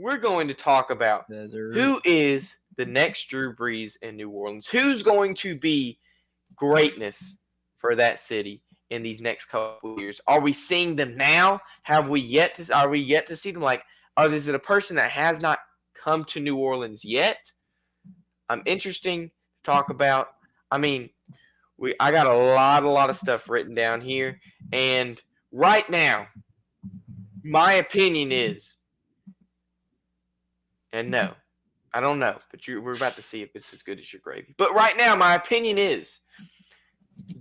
we're going to talk about who is the next Drew Brees in New Orleans. Who's going to be greatness for that city in these next couple of years? Are we seeing them now? Are we yet to see them? Like, is it a person that has not come to New Orleans yet? I'm interesting to talk about. I mean, I got a lot of stuff written down here, and right now, my opinion is, and no, I don't know, but we're about to see if it's as good as your gravy. But right now, my opinion is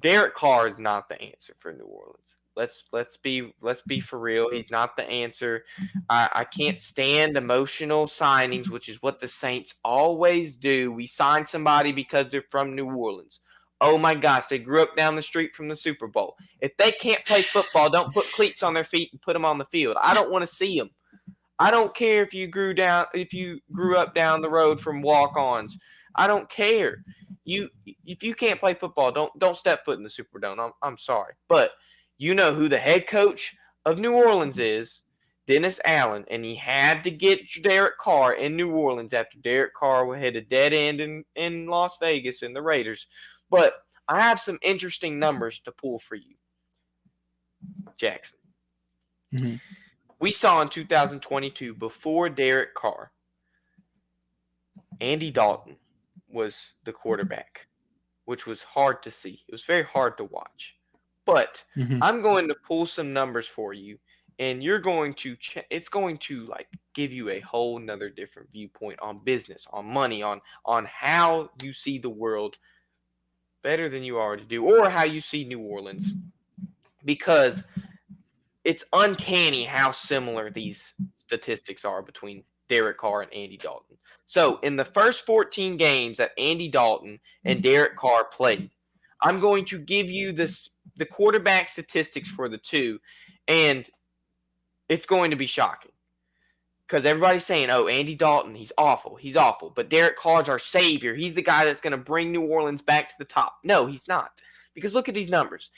Derek Carr is not the answer for New Orleans. Let's be for real. He's not the answer. I can't stand emotional signings, which is what the Saints always do. We sign somebody because they're from New Orleans. Oh my gosh, they grew up down the street from the Super Bowl. If they can't play football, don't put cleats on their feet and put them on the field. I don't want to see them. I don't care if you grew up down the road from walk-ons. I don't care. If you can't play football, don't step foot in the Superdome. I'm sorry, but you know who the head coach of New Orleans is, Dennis Allen, and he had to get Derek Carr in New Orleans after Derek Carr had a dead end in Las Vegas and the Raiders. But I have some interesting numbers to pull for you, Jackson. Mm-hmm. We saw in 2022, before Derek Carr, Andy Dalton was the quarterback, which was hard to see. It was very hard to watch. But I'm going to pull some numbers for you, and you're going to it's going to like give you a whole nother different viewpoint on business, on money, on how you see the world better than you already do, or how you see New Orleans, because it's uncanny how similar these statistics are between Derek Carr and Andy Dalton. So in the first 14 games that Andy Dalton and Derek Carr played, I'm going to give you the quarterback statistics for the two, and it's going to be shocking. Because everybody's saying, oh, Andy Dalton, he's awful. But Derek Carr's our savior. He's the guy that's going to bring New Orleans back to the top. No, he's not. Because look at these numbers.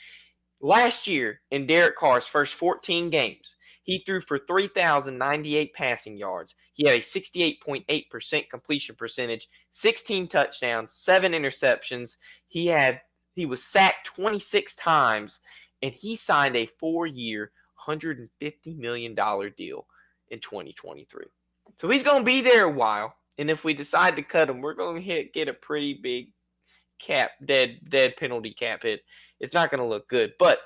Last year, in Derek Carr's first 14 games, he threw for 3,098 passing yards. He had a 68.8% completion percentage, 16 touchdowns, 7 interceptions. He was sacked 26 times, and he signed a 4-year, $150 million deal in 2023. So he's going to be there a while, and if we decide to cut him, we're going to get a pretty big dead penalty cap hit. It's not going to look good. But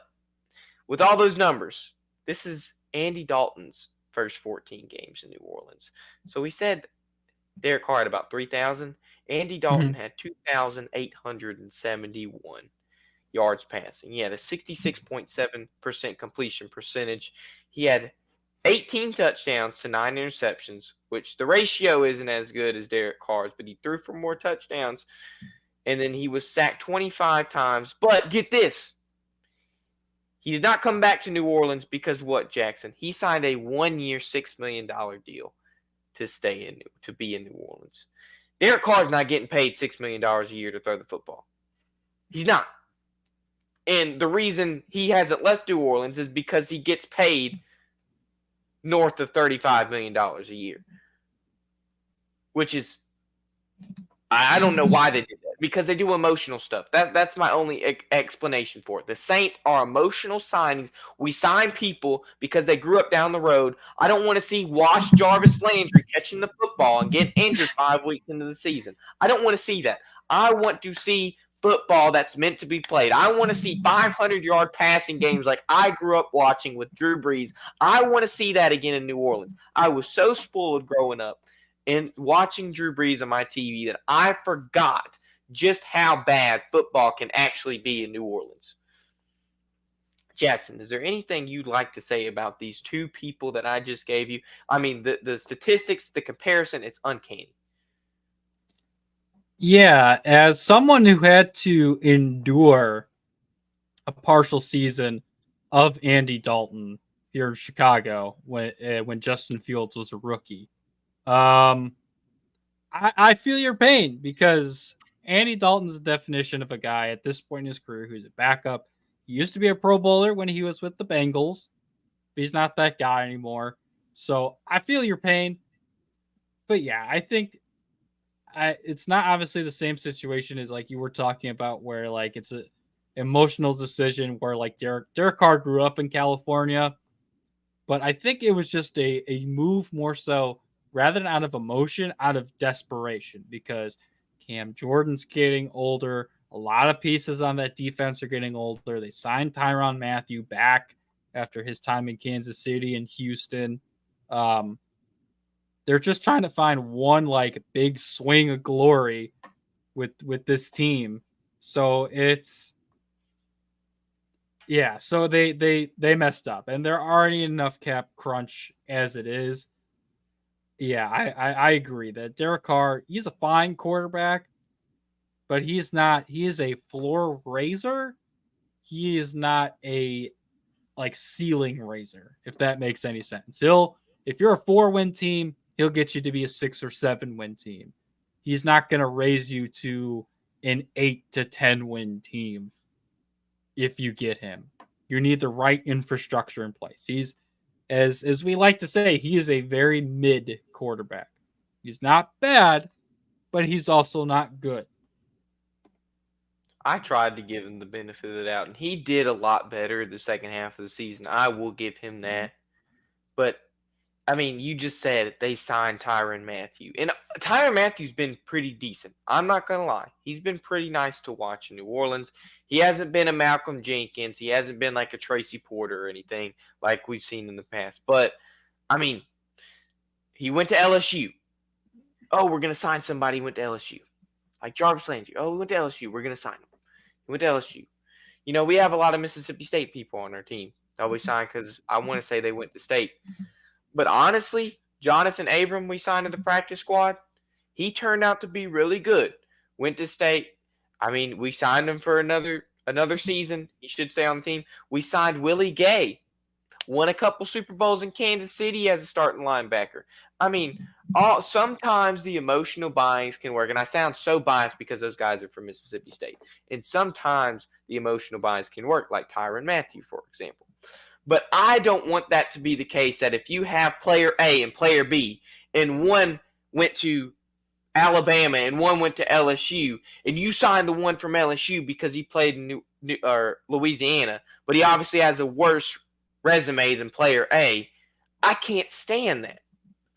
with all those numbers, this is Andy Dalton's first 14 games in New Orleans. So we said Derek Carr had about 3,000. Andy Dalton had 2,871 yards passing. He had a 66.7% completion percentage. He had 18 touchdowns to 9 interceptions, which the ratio isn't as good as Derek Carr's, but he threw for more touchdowns. And then he was sacked 25 times. But get this. He did not come back to New Orleans because what, Jackson? He signed a 1-year, $6 million deal to be in New Orleans. Derek Carr's not getting paid $6 million a year to throw the football. He's not. And the reason he hasn't left New Orleans is because he gets paid north of $35 million a year. Which is, I don't know why they did that. Because they do emotional stuff. That's my only explanation for it. The Saints are emotional signings. We sign people because they grew up down the road. I don't want to see Wash Jarvis Landry catching the football and getting injured 5 weeks into the season. I don't want to see that. I want to see football that's meant to be played. I want to see 500-yard passing games like I grew up watching with Drew Brees. I want to see that again in New Orleans. I was so spoiled growing up and watching Drew Brees on my TV that I forgot just how bad football can actually be in New Orleans. Jackson, is there anything you'd like to say about these two people that I just gave you? I mean, the statistics, the comparison, it's uncanny. Yeah, as someone who had to endure a partial season of Andy Dalton here in Chicago when Justin Fields was a rookie, I feel your pain because Andy Dalton's the definition of a guy at this point in his career who's a backup. He used to be a Pro Bowler when he was with the Bengals, but he's not that guy anymore. So I feel your pain. yeah, I think it's not obviously the same situation as like you were talking about, where like it's a emotional decision where like Derek Carr grew up in California, but I think it was just a move more so rather than out of emotion, out of desperation, because Cam Jordan's getting older. A lot of pieces on that defense are getting older. They signed Tyrann Mathieu back after his time in Kansas City and Houston. Um, they're just trying to find one like big swing of glory with this team. So it's yeah, so they messed up, and there already enough cap crunch as it is. Yeah, I agree that Derek Carr, he's a fine quarterback, but he's not. He is a floor raiser. He is not a like ceiling raiser, if that makes any sense. He'll if you're a 4-win team, he'll get you to be a 6 or 7 win team. He's not going to raise you to an 8 to 10 win team if you get him. You need the right infrastructure in place. He's as we like to say, he is a very mid quarterback. He's not bad, but he's also not good. I tried to give him the benefit of the doubt, and he did a lot better the second half of the season. I will give him that. But I mean, you just said they signed Tyrann Mathieu, and Tyrann Mathieu's been pretty decent. I'm not gonna lie; he's been pretty nice to watch in New Orleans. He hasn't been a Malcolm Jenkins. He hasn't been like a Tracy Porter or anything like we've seen in the past. But I mean, he went to LSU. Oh, we're gonna sign somebody who went to LSU, like Jarvis Landry. Oh, we went to LSU. We're gonna sign him. He went to LSU. You know, we have a lot of Mississippi State people on our team that we signed because I want to say they went to state. But honestly, Jonathan Abram, we signed to the practice squad. He turned out to be really good. Went to state. I mean, we signed him for another season. He should stay on the team. We signed Willie Gay. Won a couple Super Bowls in Kansas City as a starting linebacker. I mean, sometimes the emotional bias can work, and I sound so biased because those guys are from Mississippi State. And sometimes the emotional bias can work, like Tyrann Mathieu, for example. But I don't want that to be the case, that if you have player A and player B, and one went to Alabama and one went to LSU, and you signed the one from LSU because he played in Louisiana, but he obviously has a worse resume than player A. I can't stand that.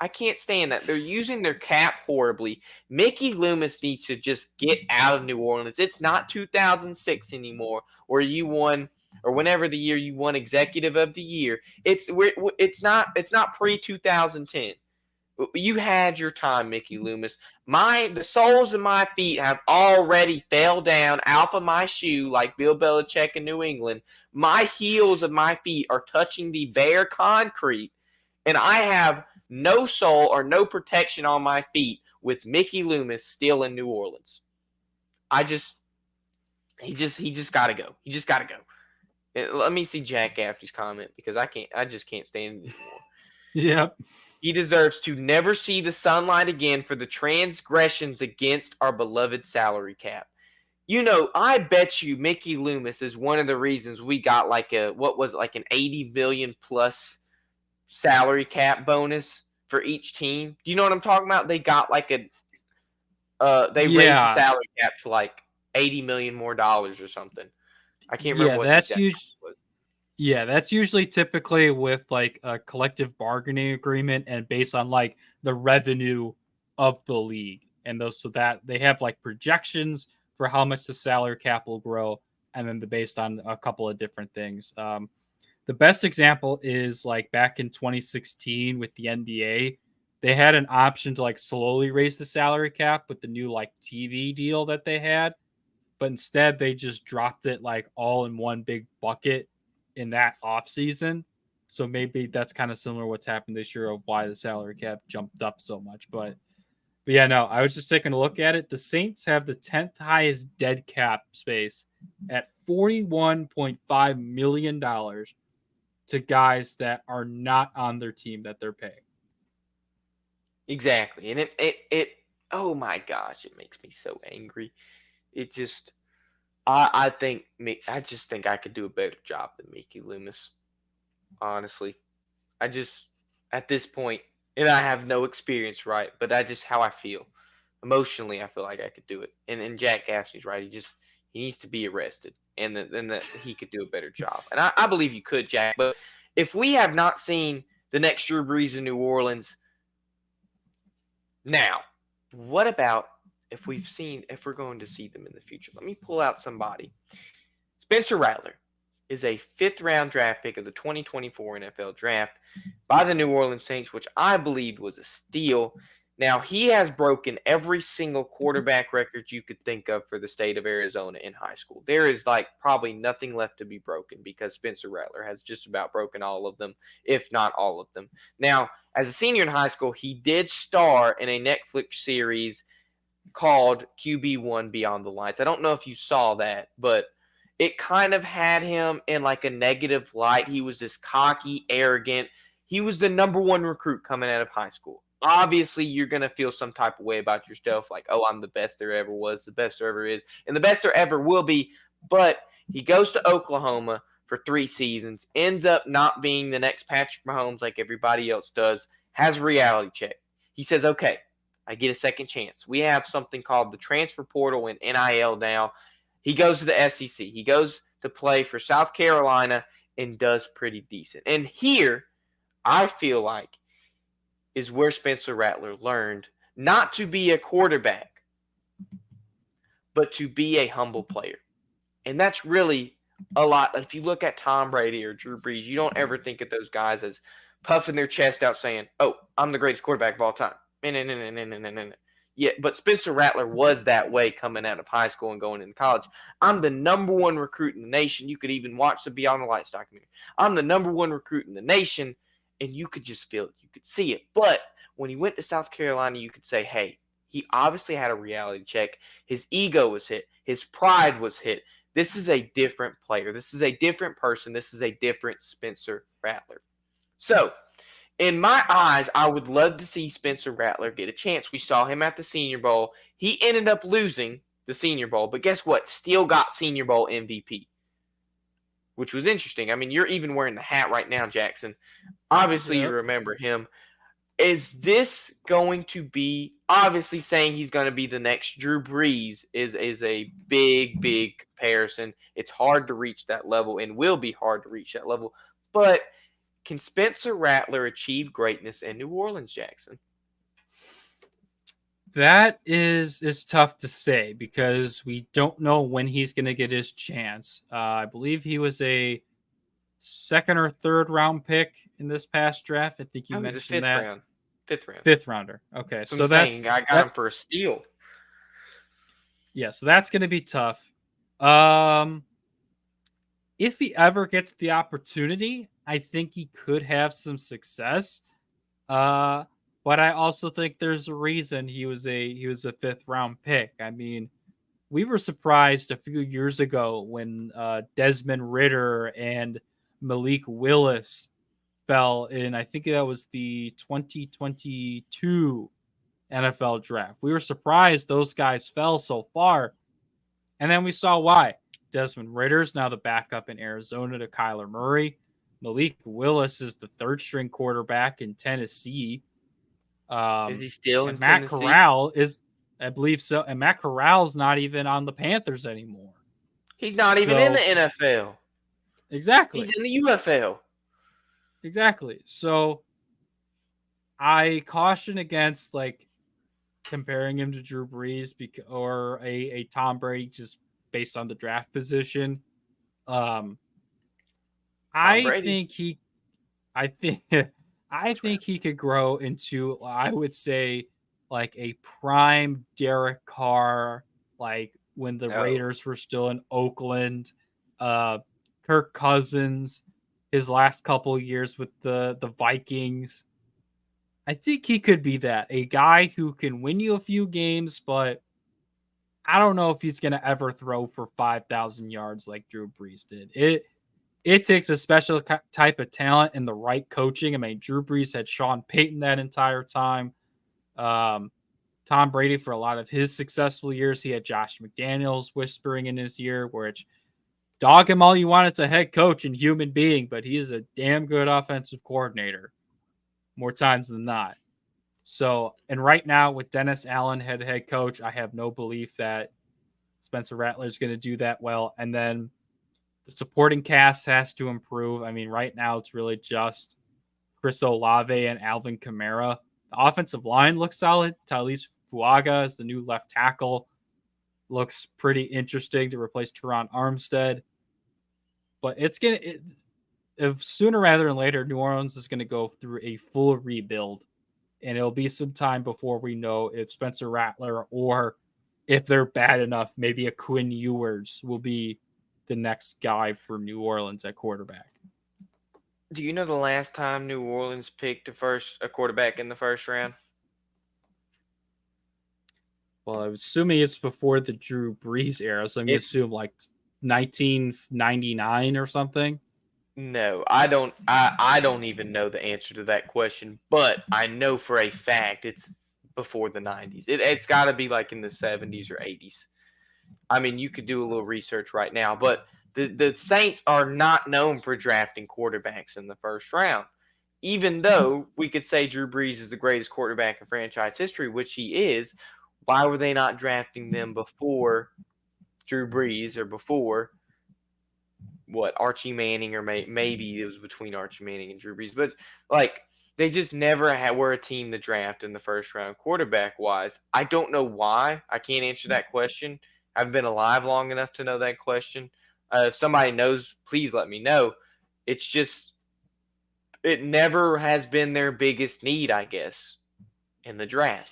I can't stand that. They're using their cap horribly. Mickey Loomis needs to just get out of New Orleans. It's not 2006 anymore, where you won, or whenever the year you won Executive of the Year. It's not pre 2010. You had your time, Mickey Loomis. The soles of my feet have already fell down off of my shoe like Bill Belichick in New England. My heels of my feet are touching the bare concrete, and I have no sole or no protection on my feet with Mickey Loomis still in New Orleans. He just got to go. He just got to go. And let me see Jack Gaffney's comment, because I just can't stand it anymore. Yep. He deserves to never see the sunlight again for the transgressions against our beloved salary cap. You know, I bet you Mickey Loomis is one of the reasons we got like an 80 million plus salary cap bonus for each team. Do you know what I'm talking about? They got like they raised the Yeah. salary cap to like 80 million more dollars or something. I can't remember Yeah, what the that's exact usually was. yeah, that's usually typically with like a collective bargaining agreement and based on like the revenue of the league. And those so that they have like projections for how much the salary cap will grow, and then based on a couple of different things. The best example is like back in 2016 with the NBA, they had an option to like slowly raise the salary cap with the new like TV deal that they had, but instead they just dropped it like all in one big bucket in that off season. So maybe that's kind of similar to what's happened this year of why the salary cap jumped up so much. But yeah, no, I was just taking a look at it. The Saints have the 10th highest dead cap space at $41.5 million to guys that are not on their team that they're paying. Exactly. And it oh my gosh, it makes me so angry. It just I just think I could do a better job than Mickey Loomis. Honestly. I just at this point and I have no experience, right? But that's just how I feel. Emotionally, I feel like I could do it. And Jack Gaffney's right. He needs to be arrested, and then that he could do a better job. And I believe you could, Jack. But if we have not seen the next Drew Brees in New Orleans now, what about if we're going to see them in the future? Let me pull out somebody. Spencer Rattler is a 5th-round draft pick of the 2024 NFL Draft by the New Orleans Saints, which I believed was a steal. Now, he has broken every single quarterback record you could think of for the state of Arizona in high school. There is probably nothing left to be broken because Spencer Rattler has just about broken all of them, if not all of them. Now, as a senior in high school, he did star in a Netflix series called QB1 Beyond the Lights. I don't know if you saw that, but it kind of had him in a negative light. He was this cocky, arrogant. He was the number 1 recruit coming out of high school. Obviously, you're going to feel some type of way about yourself, like, oh, I'm the best there ever was, the best there ever is, and the best there ever will be. But he goes to Oklahoma for 3 seasons, ends up not being the next Patrick Mahomes like everybody else does, has a reality check. He says, okay, I get a second chance. We have something called the transfer portal and NIL now. He goes to the SEC. He goes to play for South Carolina and does pretty decent. And here, I feel like, is where Spencer Rattler learned not to be a quarterback, but to be a humble player. And that's really a lot. If you look at Tom Brady or Drew Brees, you don't ever think of those guys as puffing their chest out saying, oh, I'm the greatest quarterback of all time. No. Yeah, but Spencer Rattler was that way coming out of high school and going into college. I'm the number 1 recruit in the nation. You could even watch the Beyond the Lights documentary. I'm the number 1 recruit in the nation, and you could just feel it. You could see it. But when he went to South Carolina, you could say, hey, he obviously had a reality check. His ego was hit. His pride was hit. This is a different player. This is a different person. This is a different Spencer Rattler. So, in my eyes, I would love to see Spencer Rattler get a chance. We saw him at the Senior Bowl. He ended up losing the Senior Bowl, but guess what? Still got Senior Bowl MVP, which was interesting. I mean, you're even wearing the hat right now, Jackson. Obviously, You remember him. Is this going to be, obviously saying he's going to be the next Drew Brees is a big comparison. It's hard to reach that level and will be hard to reach that level, but can Spencer Rattler achieve greatness in New Orleans, Jackson? That is tough to say because we don't know when he's going to get his chance. I believe he was a 2nd or 3rd round pick in this past draft. I think you mentioned that. Round. 5th round. 5th rounder. Okay, so I got him for a steal. Yeah, so that's going to be tough. If he ever gets the opportunity, I think he could have some success. But I also think there's a reason he was a 5th round pick. I mean, we were surprised a few years ago when Desmond Ridder and Malik Willis fell in. I think that was the 2022 NFL draft. We were surprised those guys fell so far. And then we saw why. Desmond Ridder's now the backup in Arizona to Kyler Murray. Malik Willis is the 3rd-string quarterback in Tennessee. Is he still in Matt Tennessee? Corral is, I believe so. And Matt Corral's not even on the Panthers anymore. He's not even in the NFL. Exactly. He's in the UFL. Exactly. So I caution against comparing him to Drew Brees or a Tom Brady just based on the draft position. I think he could grow into, I would say, a prime Derek Carr, when the Raiders were still in Oakland. Kirk Cousins, his last couple of years with the Vikings. I think he could be that. A guy who can win you a few games, but I don't know if he's going to ever throw for 5,000 yards like Drew Brees did. It takes a special type of talent and the right coaching. I mean, Drew Brees had Sean Payton that entire time. Tom Brady, for a lot of his successful years, he had Josh McDaniels whispering in his ear, which dog him all you want as a head coach and human being, but he is a damn good offensive coordinator more times than not. So, and right now with Dennis Allen head coach, I have no belief that Spencer Rattler is going to do that well. And then the supporting cast has to improve. I mean, right now it's really just Chris Olave and Alvin Kamara. The offensive line looks solid. Talise Fuaga is the new left tackle. Looks pretty interesting to replace Teron Armstead. But it's going to, if sooner rather than later, New Orleans is going to go through a full rebuild. And it'll be some time before we know if Spencer Rattler or if they're bad enough, maybe a Quinn Ewers will be the next guy for New Orleans at quarterback. Do you know the last time New Orleans picked a quarterback in the first round? Well, I'm assuming it's before the Drew Brees era, so I'm going to assume like 1999 or something. No, I don't. I don't even know the answer to that question, but I know for a fact it's before the 90s. It's got to be like in the 70s or 80s. I mean, you could do a little research right now, but the Saints are not known for drafting quarterbacks in the first round. Even though we could say Drew Brees is the greatest quarterback in franchise history, which he is, why were they not drafting them before Drew Brees or before Archie Manning, or maybe it was between Archie Manning and Drew Brees, but like they just never were a team to draft in the first round quarterback wise. I don't know why. I can't answer that question. I've been alive long enough to know that question. If somebody knows, please let me know. It's just it never has been their biggest need, I guess, in the draft.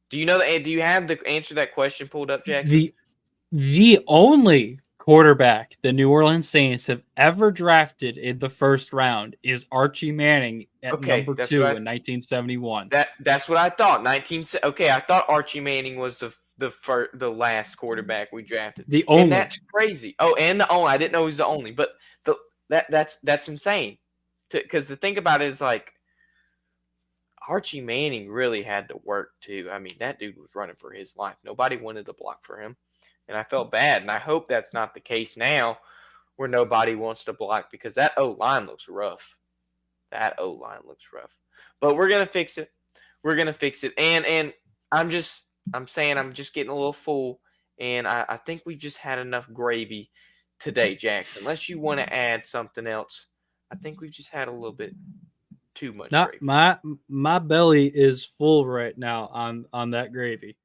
Do you know that? Do you have the answer to that question pulled up, Jackson? The only quarterback the New Orleans Saints have ever drafted in the first round is Archie Manning at number 2 in 1971. That's what I thought. Okay, I thought Archie Manning was the last quarterback we drafted. The only. And that's crazy. Oh, and the only. I didn't know he was the only, but that's insane. Because to think about it is like Archie Manning really had to work too. I mean, that dude was running for his life. Nobody wanted to block for him. And I felt bad. And I hope that's not the case now where nobody wants to block, because that O-line looks rough. That O-line looks rough. But we're going to fix it. We're going to fix it. And I'm just getting a little full. And I think we've just had enough gravy today, Jackson. Unless you want to add something else. I think we've just had a little bit too much gravy. My belly is full right now on that gravy.